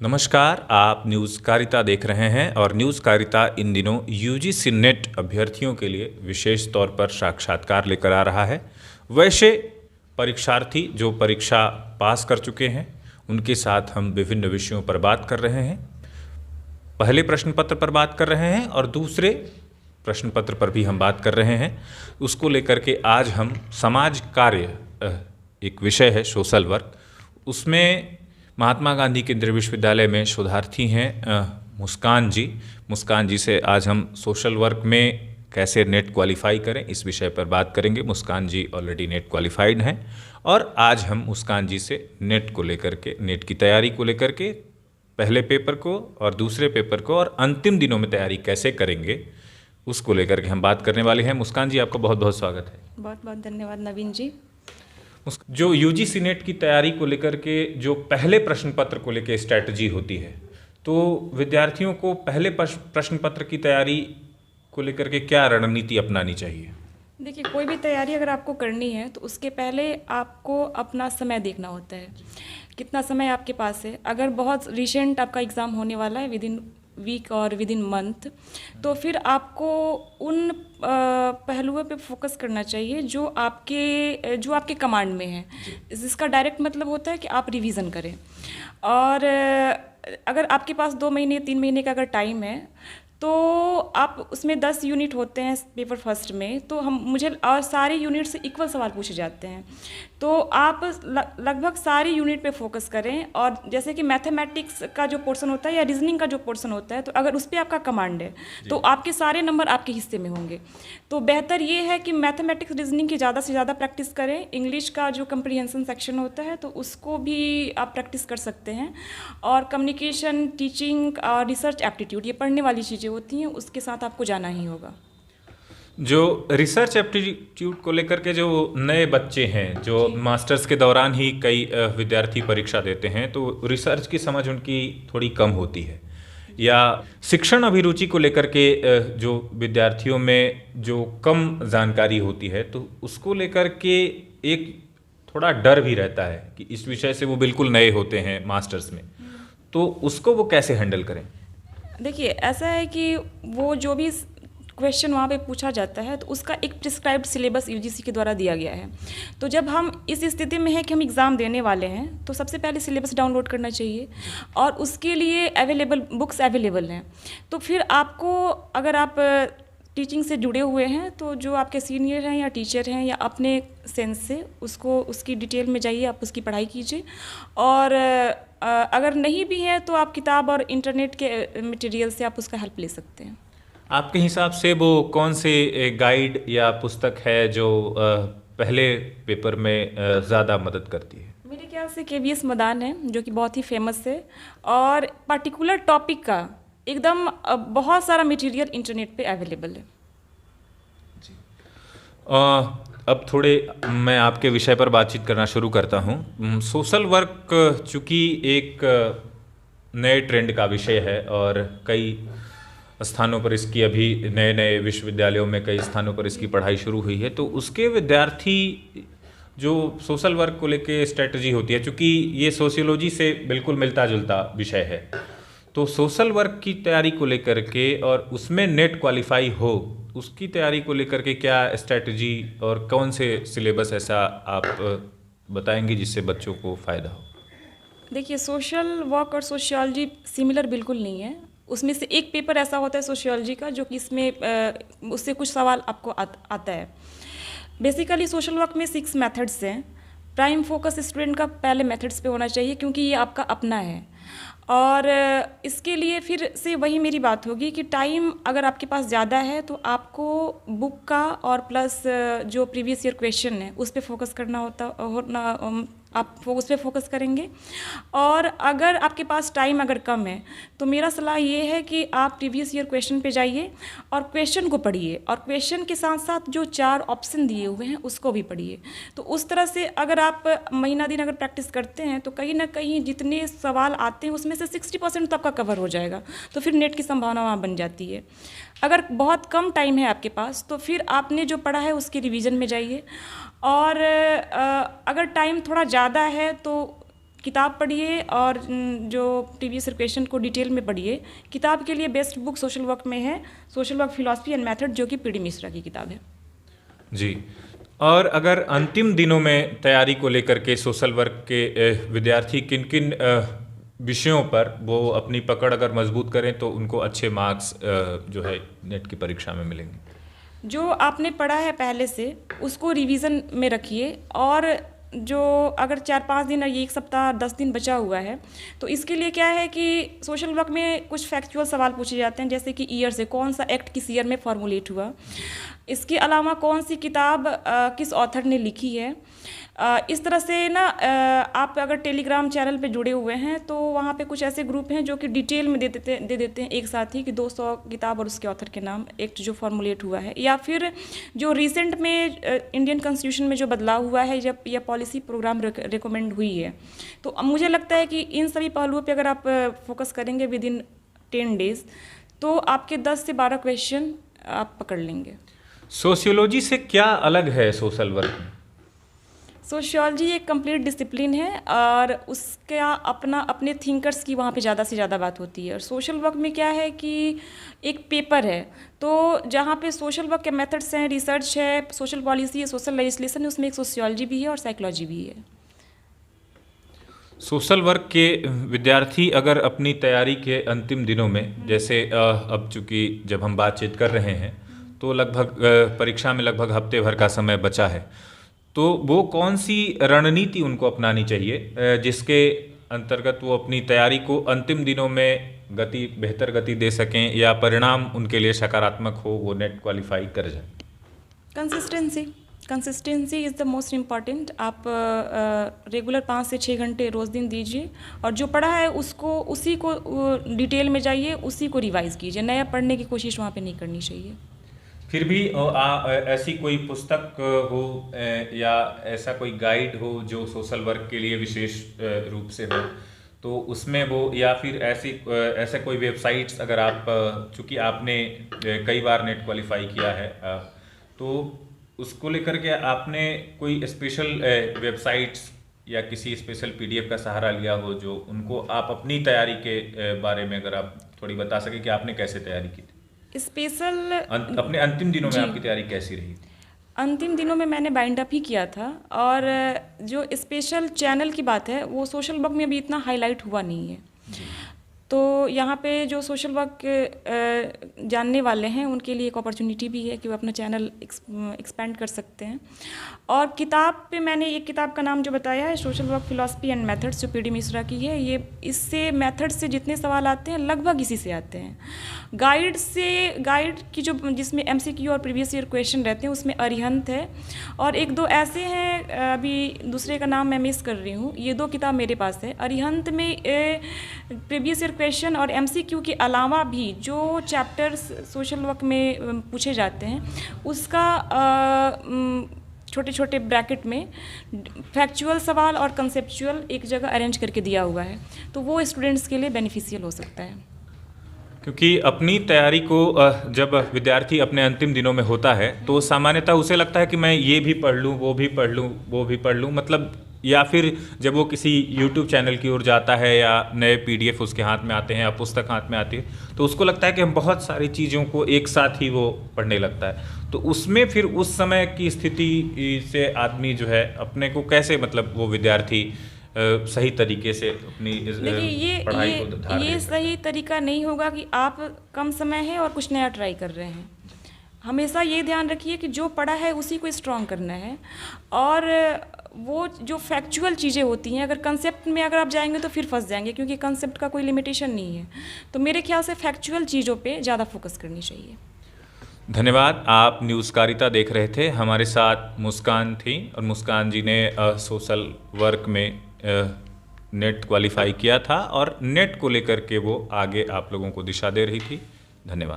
नमस्कार, आप न्यूज़ कारिता देख रहे हैं और न्यूज़ कारिता इन दिनों यूजीसी नेट अभ्यर्थियों के लिए विशेष तौर पर साक्षात्कार लेकर आ रहा है। वैसे परीक्षार्थी जो परीक्षा पास कर चुके हैं उनके साथ हम विभिन्न विषयों पर बात कर रहे हैं। पहले प्रश्न पत्र पर बात कर रहे हैं और दूसरे प्रश्न पत्र पर भी हम बात कर रहे हैं। उसको लेकर के आज हम समाज कार्य, एक विषय है सोशल वर्क, उसमें महात्मा गांधी केंद्रीय विश्वविद्यालय में शोधार्थी हैं मुस्कान जी से आज हम सोशल वर्क में कैसे नेट क्वालिफाई करें इस विषय पर बात करेंगे। मुस्कान जी ऑलरेडी नेट क्वालिफाइड हैं और आज हम मुस्कान जी से नेट को लेकर के, नेट की तैयारी को लेकर के, पहले पेपर को और दूसरे पेपर को और अंतिम दिनों में तैयारी कैसे करेंगे उसको लेकर के हम बात करने वाले हैं। मुस्कान जी, आपका बहुत बहुत स्वागत है। बहुत बहुत धन्यवाद नवीन जी। जो यूजीसी नेट की तैयारी को लेकर के जो पहले प्रश्न पत्र को लेकर स्ट्रैटेजी होती है, तो विद्यार्थियों को पहले प्रश्न पत्र की तैयारी को लेकर के क्या रणनीति अपनानी चाहिए? देखिए, कोई भी तैयारी अगर आपको करनी है तो उसके पहले आपको अपना समय देखना होता है, कितना समय आपके पास है। अगर बहुत रिसेंट आपका एग्ज़ाम होने वाला है विद इन वीक और विद इन मंथ, तो फिर आपको उन पहलुओं पे फोकस करना चाहिए जो आपके कमांड में है। जिसका डायरेक्ट मतलब होता है कि आप रिवीजन करें। और अगर आपके पास 2 महीने 3 महीने का अगर टाइम है तो आप उसमें 10 यूनिट होते हैं पेपर फर्स्ट में, तो मुझे और सारे यूनिट से इक्वल सवाल पूछे जाते हैं। तो आप लगभग सारी यूनिट पे फोकस करें। और जैसे कि मैथमेटिक्स का जो पोर्शन होता है या रीजनिंग का जो पोर्शन होता है, तो अगर उस पर आपका कमांड है तो आपके सारे नंबर आपके हिस्से में होंगे। तो बेहतर ये है कि मैथमेटिक्स रीजनिंग की ज़्यादा से ज़्यादा प्रैक्टिस करें। इंग्लिश का जो कंप्रीहेंशन सेक्शन होता है तो उसको भी आप प्रैक्टिस कर सकते हैं। और कम्युनिकेशन, टीचिंग और रिसर्च एप्टीट्यूड, ये पढ़ने वाली चीज़ें होती हैं, उसके साथ आपको जाना ही होगा। जो रिसर्च एप्टीट्यूड को लेकर के जो नए बच्चे हैं, जो मास्टर्स के दौरान ही कई विद्यार्थी परीक्षा देते हैं, तो रिसर्च की समझ उनकी थोड़ी कम होती है, या शिक्षण अभिरुचि को लेकर के जो विद्यार्थियों में जो कम जानकारी होती है, तो उसको लेकर के एक थोड़ा डर भी रहता है कि इस विषय से वो बिल्कुल नए होते हैं मास्टर्स में, तो उसको वो कैसे हैंडल करें? देखिए, ऐसा है कि वो जो भी क्वेश्चन वहाँ पे पूछा जाता है तो उसका एक प्रिस्क्राइब्ड सिलेबस यूजीसी के द्वारा दिया गया है। तो जब हम इस स्थिति में हैं कि हम एग्ज़ाम देने वाले हैं तो सबसे पहले सिलेबस डाउनलोड करना चाहिए और उसके लिए बुक्स अवेलेबल हैं। तो फिर आपको, अगर आप टीचिंग से जुड़े हुए हैं तो जो आपके सीनियर हैं या टीचर हैं या अपने सेंस से उसकी डिटेल में जाइए, आप उसकी पढ़ाई कीजिए। और अगर नहीं भी है तो आप किताब और इंटरनेट के मटेरियल से आप उसका हेल्प ले सकते हैं। आपके हिसाब से वो कौन से गाइड या पुस्तक है जो पहले पेपर में ज़्यादा मदद करती है? मेरे ख्याल से केवीएस मदान है, जो कि बहुत ही फेमस है और पर्टिकुलर टॉपिक का एकदम बहुत सारा मटेरियल इंटरनेट पे अवेलेबल है। जी। अब थोड़े मैं आपके विषय पर बातचीत करना शुरू करता हूँ। सोशल वर्क चूँकि एक नए ट्रेंड का विषय है और कई स्थानों पर इसकी अभी नए नए विश्वविद्यालयों में कई स्थानों पर इसकी पढ़ाई शुरू हुई है, तो उसके विद्यार्थी जो सोशल वर्क को लेके स्ट्रेटजी होती है, चूँकि ये सोशियोलॉजी से बिल्कुल मिलता जुलता विषय है, तो सोशल वर्क की तैयारी को लेकर के और उसमें नेट क्वालिफाई हो, उसकी तैयारी को लेकर के क्या स्ट्रेटजी और कौन से सिलेबस ऐसा आप बताएंगे जिससे बच्चों को फ़ायदा हो? देखिए, सोशल वर्क और सोशियोलॉजी सिमिलर बिल्कुल नहीं है। उसमें से एक पेपर ऐसा होता है सोशियोलॉजी का जो कि इसमें उससे कुछ सवाल आपको आता है। बेसिकली सोशल वर्क में 6 मेथड्स हैं। प्राइम फोकस स्टूडेंट का पहले मेथड्स पे होना चाहिए क्योंकि ये आपका अपना है। और इसके लिए फिर से वही मेरी बात होगी कि टाइम अगर आपके पास ज़्यादा है तो आपको बुक का और प्लस जो प्रीवियस ईयर क्वेश्चन है उस पर फोकस आप उस पर फोकस करेंगे। और अगर आपके पास टाइम अगर कम है तो मेरा सलाह ये है कि आप प्रीवियस ईयर क्वेश्चन पे जाइए और क्वेश्चन को पढ़िए और क्वेश्चन के साथ साथ जो 4 ऑप्शन दिए हुए हैं उसको भी पढ़िए। तो उस तरह से अगर आप महीना दिन अगर प्रैक्टिस करते हैं तो कहीं ना कहीं जितने सवाल आते हैं उसमें से 60% तो आपका कवर हो जाएगा, तो फिर नेट की संभावना वहाँ बन जाती है। अगर बहुत कम टाइम है आपके पास तो फिर आपने जो पढ़ा है उसके रिवीजन में जाइए। और अगर टाइम थोड़ा ज़्यादा है तो किताब पढ़िए और जो प्रीवियस ईयर क्वेश्चन को डिटेल में पढ़िए। किताब के लिए बेस्ट बुक सोशल वर्क में है social work philosophy and method, जो कि पीडी मिश्रा की किताब है। जी, और अगर अंतिम दिनों में तैयारी को लेकर के सोशल वर्क के विद्यार्थी किन किन विषयों पर वो अपनी पकड़ अगर मजबूत करें तो उनको अच्छे मार्क्स जो है नेट की परीक्षा में मिलेंगे? जो आपने पढ़ा है पहले से उसको रिवीजन में रखिए, और जो अगर 4-5 दिन और ये 1 सप्ताह 10 दिन बचा हुआ है तो इसके लिए क्या है कि सोशल वर्क में कुछ फैक्चुअल सवाल पूछे जाते हैं, जैसे कि ईयर से कौन सा एक्ट किस ईयर में फॉर्मुलेट हुआ, इसके अलावा कौन सी किताब किस ऑथर ने लिखी है। इस तरह से ना आप अगर टेलीग्राम चैनल पे जुड़े हुए हैं तो वहाँ पे कुछ ऐसे ग्रुप हैं जो कि डिटेल में दे देते हैं एक साथ ही कि 200 किताब और उसके ऑथर के नाम, एक्ट जो फॉर्मुलेट हुआ है, या फिर जो रिसेंट में इंडियन कॉन्स्टिट्यूशन में जो बदलाव हुआ है जब यह पॉलिसी प्रोग्राम रिकमेंड हुई है। तो मुझे लगता है कि इन सभी पहलुओं पर अगर आप फोकस करेंगे विद इन 10 डेज तो आपके 10 से 12 क्वेश्चन आप पकड़ लेंगे। सोशियोलॉजी से क्या अलग है सोशल वर्क में? सोशियोलॉजी एक कंप्लीट डिसिप्लिन है और उसका अपने थिंकर्स की वहाँ पे ज़्यादा से ज़्यादा बात होती है। और सोशल वर्क में क्या है कि एक पेपर है, तो जहाँ पे सोशल वर्क के मेथड्स हैं, रिसर्च है, सोशल पॉलिसी है, सोशल लेजिस्लेशन है, उसमें एक सोशियोलॉजी भी है और साइकोलॉजी भी है। सोशल वर्क के विद्यार्थी अगर अपनी तैयारी के अंतिम दिनों में, जैसे अब चूँकि जब हम बातचीत कर रहे हैं तो लगभग परीक्षा में लगभग हफ्ते भर का समय बचा है, तो वो कौन सी रणनीति उनको अपनानी चाहिए जिसके अंतर्गत वो अपनी तैयारी को अंतिम दिनों में बेहतर गति दे सकें या परिणाम उनके लिए सकारात्मक हो, वो नेट क्वालिफाई कर जाए? Consistency is the most important. आप रेगुलर 5 से 6 घंटे रोज़ दिन दीजिए और जो पढ़ा है उसी को डिटेल में जाइए, उसी को रिवाइज़ कीजिए, नया पढ़ने की कोशिश वहाँ पे नहीं करनी चाहिए। फिर भी ऐसी कोई पुस्तक हो या ऐसा कोई गाइड हो जो सोशल वर्क के लिए विशेष रूप से हो, तो उसमें वो, या फिर ऐसे कोई वेबसाइट्स अगर आप, चूँकि आपने कई बार नेट क्वालिफाई किया है तो उसको लेकर के आपने कोई स्पेशल वेबसाइट्स या किसी स्पेशल पीडीएफ का सहारा लिया हो जो उनको आप अपनी तैयारी के बारे में अगर आप थोड़ी बता सके कि आपने कैसे तैयारी की थी? स्पेशल अपने अंतिम दिनों में आपकी तैयारी कैसी रही? अंतिम दिनों में मैंने बाइंड अप ही किया था, और जो स्पेशल चैनल की बात है वो सोशल वर्क में अभी इतना हाईलाइट हुआ नहीं है। तो यहाँ पे जो सोशल वर्क जानने वाले हैं उनके लिए एक अपॉर्चुनिटी भी है कि वो अपना चैनल एक्सपेंड कर सकते हैं। और किताब पे मैंने एक किताब का नाम जो बताया है, social work philosophy and methods, जो पीडी मिश्रा की है, ये इससे मेथड से जितने सवाल आते हैं लगभग इसी से आते हैं। गाइड की जो जिसमें एमसीक्यू और प्रीवियस ईयर क्वेश्चन रहते हैं उसमें अरिहंत है, और 1-2 ऐसे हैं, अभी दूसरे का नाम मैं मिस कर रही हूँ। ये 2 किताब मेरे पास है। अरिहंत में प्रीवियस ईयर क्वेश्चन और एमसीक्यू के अलावा भी जो चैप्टर्स सोशल वर्क में पूछे जाते हैं उसका छोटे छोटे ब्रैकेट में फैक्चुअल सवाल और कंसेप्चुअल एक जगह अरेंज करके दिया हुआ है, तो वो स्टूडेंट्स के लिए बेनिफिशियल हो सकता है। क्योंकि अपनी तैयारी को जब विद्यार्थी अपने अंतिम दिनों में होता है तो सामान्यतः उसे लगता है कि मैं ये भी पढ़ लूँ, वो भी पढ़ लूँ, वो भी पढ़ लूँ, मतलब, या फिर जब वो किसी YouTube चैनल की ओर जाता है या नए PDF उसके हाथ में आते हैं या पुस्तक हाथ में आती है तो उसको लगता है कि हम बहुत सारी चीज़ों को एक साथ ही वो पढ़ने लगता है। तो उसमें फिर उस समय की स्थिति से आदमी जो है अपने को कैसे, मतलब वो विद्यार्थी सही तरीके से अपनी पढ़ाई को धार ये सही तरीका नहीं होगा कि आप कम समय है और कुछ नया ट्राई कर रहे हैं। हमेशा ये ध्यान रखिए कि जो पढ़ा है उसी को स्ट्रॉन्ग करना है, और वो जो फैक्चुअल चीज़ें होती हैं, अगर कंसेप्ट में अगर आप जाएंगे तो फिर फंस जाएंगे, क्योंकि कंसेप्ट का कोई लिमिटेशन नहीं है। तो मेरे ख्याल से फैक्चुअल चीज़ों पे ज़्यादा फोकस करनी चाहिए। धन्यवाद। आप न्यूज़ कारिता देख रहे थे, हमारे साथ मुस्कान थी और मुस्कान जी ने सोशल वर्क में नेट क्वालिफाई किया था और नेट को लेकर के वो आगे आप लोगों को दिशा दे रही थी। धन्यवाद।